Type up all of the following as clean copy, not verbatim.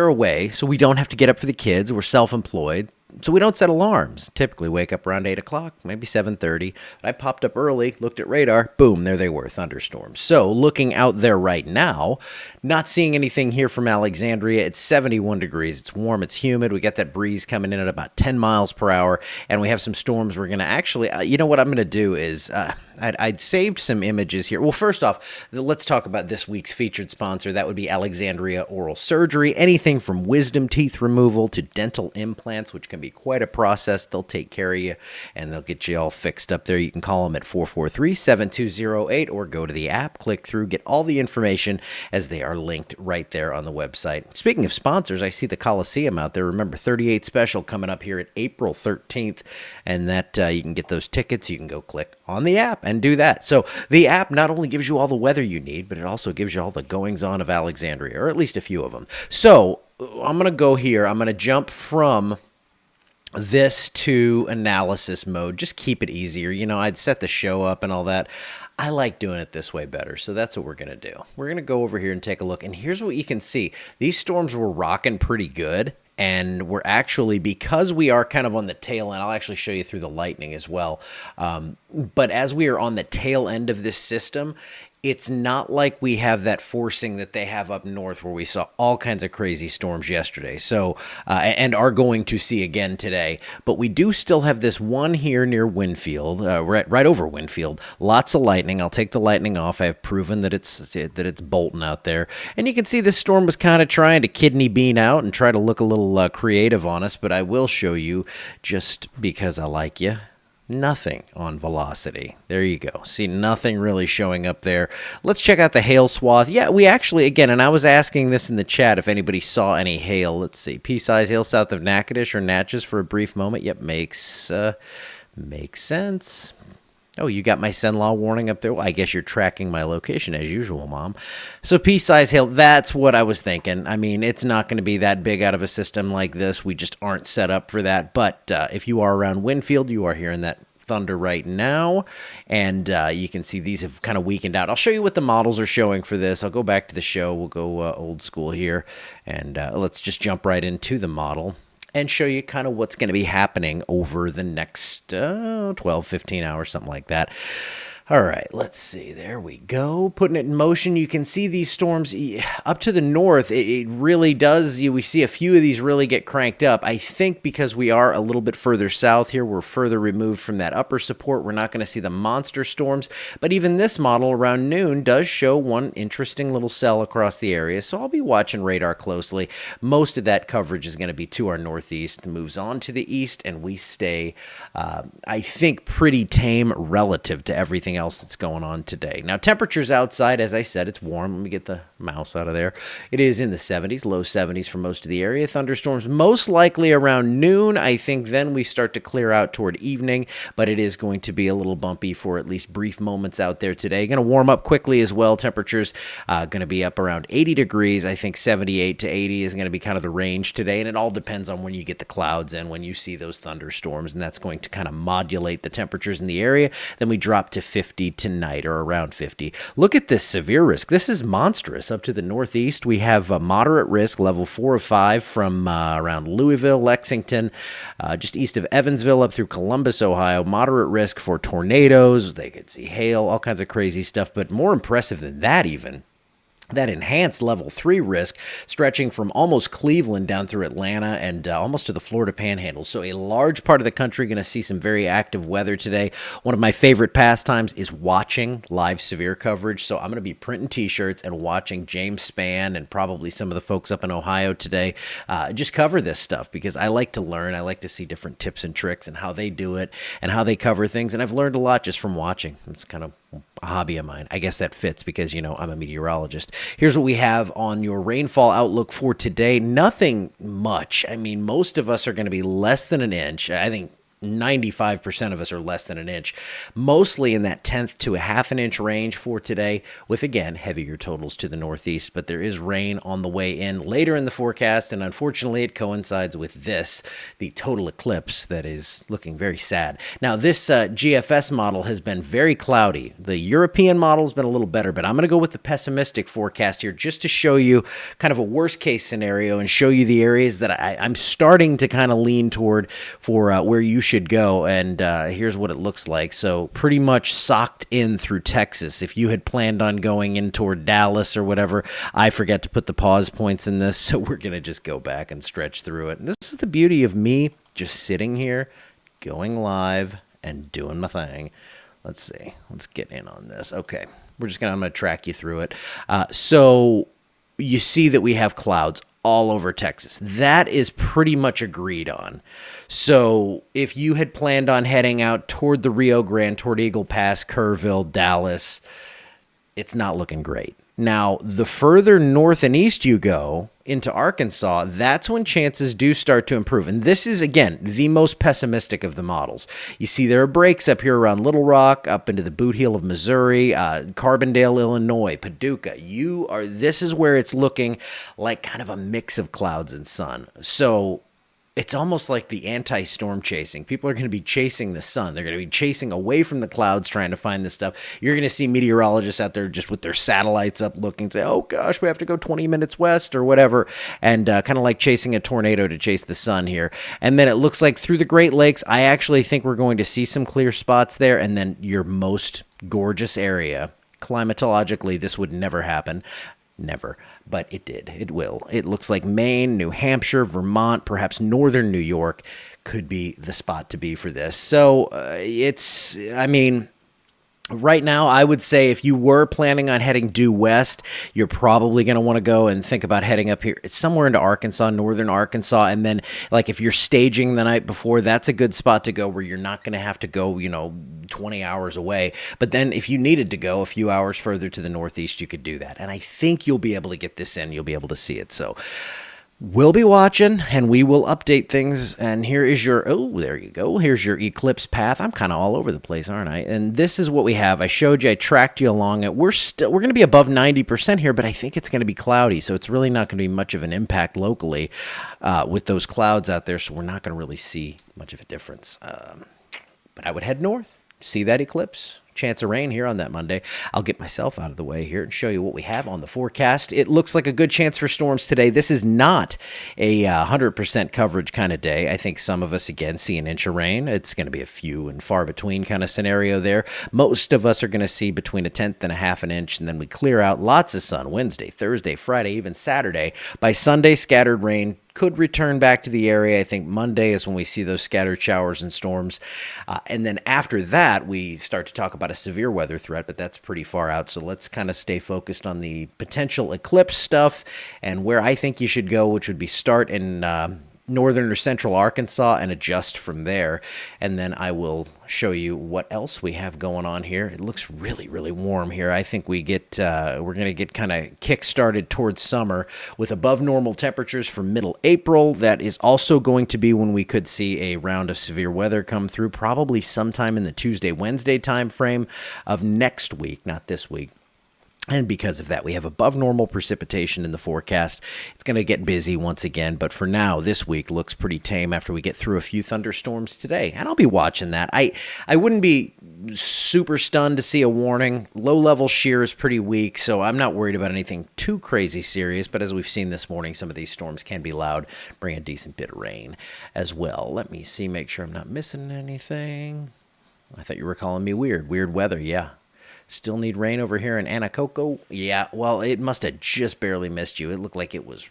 away, so we don't have to get up for the kids. We're self-employed. So we don't set alarms. Typically wake up around 8 o'clock, maybe 7:30. But I popped up early, looked at radar, boom, there they were, thunderstorms. So looking out there right now, not seeing anything here from Alexandria. It's 71 degrees. It's warm. It's humid. We got that breeze coming in at about 10 miles per hour. And we have some storms. We're going to actually, you know what I'm going to do is I'd saved some images here. Well, first off, let's talk about this week's featured sponsor. That would be Alexandria Oral Surgery. Anything from wisdom teeth removal to dental implants, which can be quite a process. They'll take care of you and they'll get you all fixed up there. You can call them at 443-7208 or go to the app, click through, get all the information as they are linked right there on the website. Speaking of sponsors, I see the Coliseum out there. Remember, 38 special coming up here at April 13th, and that you can get those tickets. You can go click on the app and do that. So the app not only gives you all the weather you need, but it also gives you all the goings-on of Alexandria, or at least a few of them. So I'm going to go here. I'm going to jump from this to analysis mode. Just keep it easier. You know, I'd set the show up and all that. I like doing it this way better, so that's what we're going to do. We're going to go over here and take a look, and here's what you can see. These storms were rocking pretty good, and we're actually, because we are kind of on the tail end, I'll actually show you through the lightning as well, but as we are on the tail end of this system, it's not like we have that forcing that they have up north where we saw all kinds of crazy storms yesterday. So, and are going to see again today. But we do still have this one here near Winfield, right over Winfield. Lots of lightning. I'll take the lightning off. I have proven that it's bolting out there. And you can see this storm was kind of trying to kidney bean out and try to look a little creative on us. But I will show you, just because I like you, nothing on velocity. There you go. See, nothing really showing up there. Let's check out the hail swath. Yeah, we actually, again, and I was asking this in the chat if anybody saw any hail. Let's see. Pea-size hail south of Natchitoches or Natchez for a brief moment. Yep, makes sense. Oh, you got my send-law warning up there? Well, I guess you're tracking my location as usual, Mom. So pea-size hail, that's what I was thinking. I mean, it's not going to be that big out of a system like this. We just aren't set up for that. But if you are around Winfield, you are hearing that thunder right now, and you can see these have kind of weakened out. I'll show you what the models are showing for this. I'll go back to the show. We'll go old school here, and let's just jump right into the model and show you kind of what's going to be happening over the next 12, 15 hours, something like that. All right, let's see. There we go. Putting it in motion. You can see these storms up to the north. It really does. We see a few of these really get cranked up. I think because we are a little bit further south here, we're further removed from that upper support. We're not going to see the monster storms. But even this model around noon does show one interesting little cell across the area. So I'll be watching radar closely. Most of that coverage is going to be to our northeast. It moves on to the east, and we stay, I think, pretty tame relative to everything else that's going on today. Now, temperatures outside, as I said, it's warm. Let me get the mouse out of there. It is in the 70s, low 70s for most of the area. Thunderstorms most likely around noon. I think then we start to clear out toward evening, but it is going to be a little bumpy for at least brief moments out there today. Going to warm up quickly as well. Temperatures going to be up around 80 degrees. I think 78 to 80 is going to be kind of the range today, and it all depends on when you get the clouds in, when you see those thunderstorms, and that's going to kind of modulate the temperatures in the area. Then we drop to 50 tonight, or around 50. Look at this severe risk. This is monstrous. Up to the northeast, we have a moderate risk, level 4 of 5 from around Louisville, Lexington, just east of Evansville up through Columbus, Ohio. Moderate risk for tornadoes. They could see hail, all kinds of crazy stuff. But more impressive than that even, that enhanced level 3 risk stretching from almost Cleveland down through Atlanta and almost to the Florida Panhandle. So a large part of the country going to see some very active weather today. One of my favorite pastimes is watching live severe coverage. So I'm going to be printing t-shirts and watching James Spann and probably some of the folks up in Ohio today just cover this stuff, because I like to learn. I like to see different tips and tricks and how they do it and how they cover things. And I've learned a lot just from watching. It's kind of a hobby of mine. I guess that fits because, you know, I'm a meteorologist. Here's what we have on your rainfall outlook for today. Nothing much. I mean, most of us are going to be less than an inch. I think 95% of us are less than an inch, mostly in that 10th to a half an inch range for today, with again heavier totals to the northeast. But there is rain on the way in later in the forecast, and unfortunately it coincides with the total eclipse that is looking very sad. Now, this GFS model has been very cloudy. The European model has been a little better, but I'm going to go with the pessimistic forecast here just to show you kind of a worst case scenario and show you the areas that I'm starting to kind of lean toward for where you should go. And here's what it looks like. So pretty much socked in through Texas. If you had planned on going in toward Dallas or whatever, I forgot to put the pause points in this, so we're going to just go back and stretch through it. And this is the beauty of me just sitting here, going live and doing my thing. Let's see. Let's get in on this. Okay. I'm going to track you through it. So you see that we have clouds all over Texas. That is pretty much agreed on. So if you had planned on heading out toward the Rio Grande, toward Eagle Pass, Kerrville, Dallas, it's not looking great. Now, the further north and east you go into Arkansas, that's when chances do start to improve. And this is, again, the most pessimistic of the models. You see there are breaks up here around Little Rock, up into the boot heel of Missouri, Carbondale, Illinois, Paducah. This is where it's looking like kind of a mix of clouds and sun. So it's almost like the anti-storm chasing. People are going to be chasing the sun. They're going to be chasing away from the clouds, trying to find this stuff. You're going to see meteorologists out there just with their satellites up looking, say, oh gosh, we have to go 20 minutes west or whatever, and kind of like chasing a tornado to chase the sun here. And then it looks like through the Great Lakes, I actually think we're going to see some clear spots there, and then your most gorgeous area. Climatologically, this would never happen. Never, but it did. It will. It looks like Maine, New Hampshire, Vermont, perhaps northern New York could be the spot to be for this. So right now, I would say if you were planning on heading due west, you're probably going to want to go and think about heading up here. It's somewhere into Arkansas, northern Arkansas. And then, like, if you're staging the night before, that's a good spot to go where you're not going to have to go, 20 hours away. But then if you needed to go a few hours further to the northeast, you could do that. And I think you'll be able to get this in. You'll be able to see it. So we'll be watching, and we will update things. And here is there you go. Here's your eclipse path. I'm kind of all over the place, aren't I? And this is what we have. I showed you, I tracked you along it. We're going to be above 90% here, but I think it's going to be cloudy. So it's really not going to be much of an impact locally with those clouds out there. So we're not going to really see much of a difference. But I would head north, see that eclipse. Chance of rain here on that Monday. I'll get myself out of the way here and show you what we have on the forecast. It looks like a good chance for storms today. This is not a 100% coverage kind of day. I think some of us, again, see an inch of rain. It's going to be a few and far between kind of scenario there. Most of us are going to see between a tenth and a half an inch, and then we clear out lots of sun Wednesday, Thursday, Friday, even Saturday. By Sunday, scattered rain could return back to the area. I think Monday is when we see those scattered showers and storms. And then after that, we start to talk about a severe weather threat, but that's pretty far out. So let's kind of stay focused on the potential eclipse stuff and where I think you should go, which would be start in northern or central Arkansas and adjust from there. And then I will show you what else we have going on here. It looks really, really warm here. I think we're going to get kind of kick-started towards summer with above normal temperatures for middle April. That is also going to be when we could see a round of severe weather come through, probably sometime in the Tuesday, Wednesday time frame of next week, not this week. And because of that, we have above normal precipitation in the forecast. It's going to get busy once again, but for now, this week looks pretty tame after we get through a few thunderstorms today. And I'll be watching that. I wouldn't be super stunned to see a warning. Low-level shear is pretty weak, so I'm not worried about anything too crazy serious. But as we've seen this morning, some of these storms can be loud, bring a decent bit of rain as well. Let me see, make sure I'm not missing anything. I thought you were calling me weird. Weird weather, yeah. Still need rain over here in Anacoco. Yeah, well, it must have just barely missed you. It looked like it was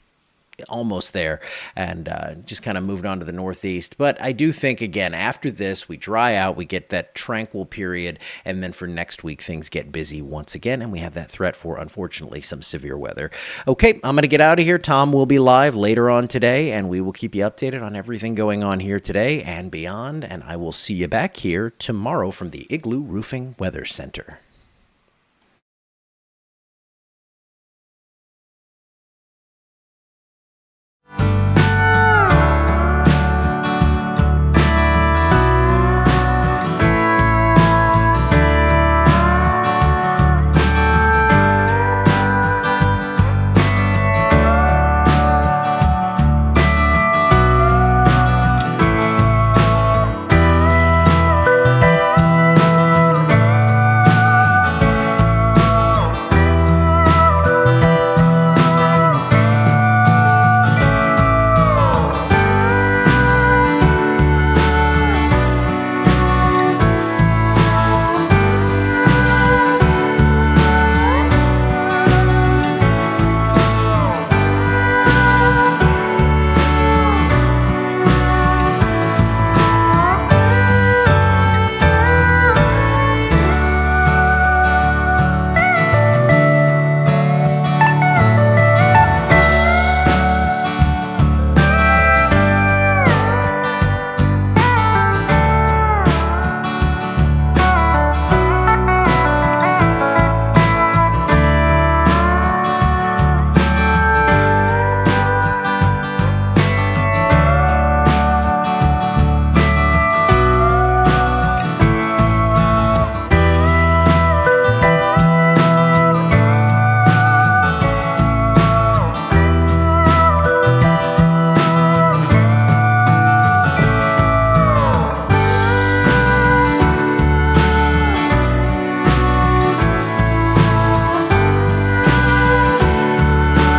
almost there and just kind of moved on to the northeast. But I do think, again, after this, we dry out, we get that tranquil period, and then for next week, things get busy once again, and we have that threat for, unfortunately, some severe weather. Okay, I'm going to get out of here. Tom will be live later on today, and we will keep you updated on everything going on here today and beyond, and I will see you back here tomorrow from the Igloo Roofing Weather Center.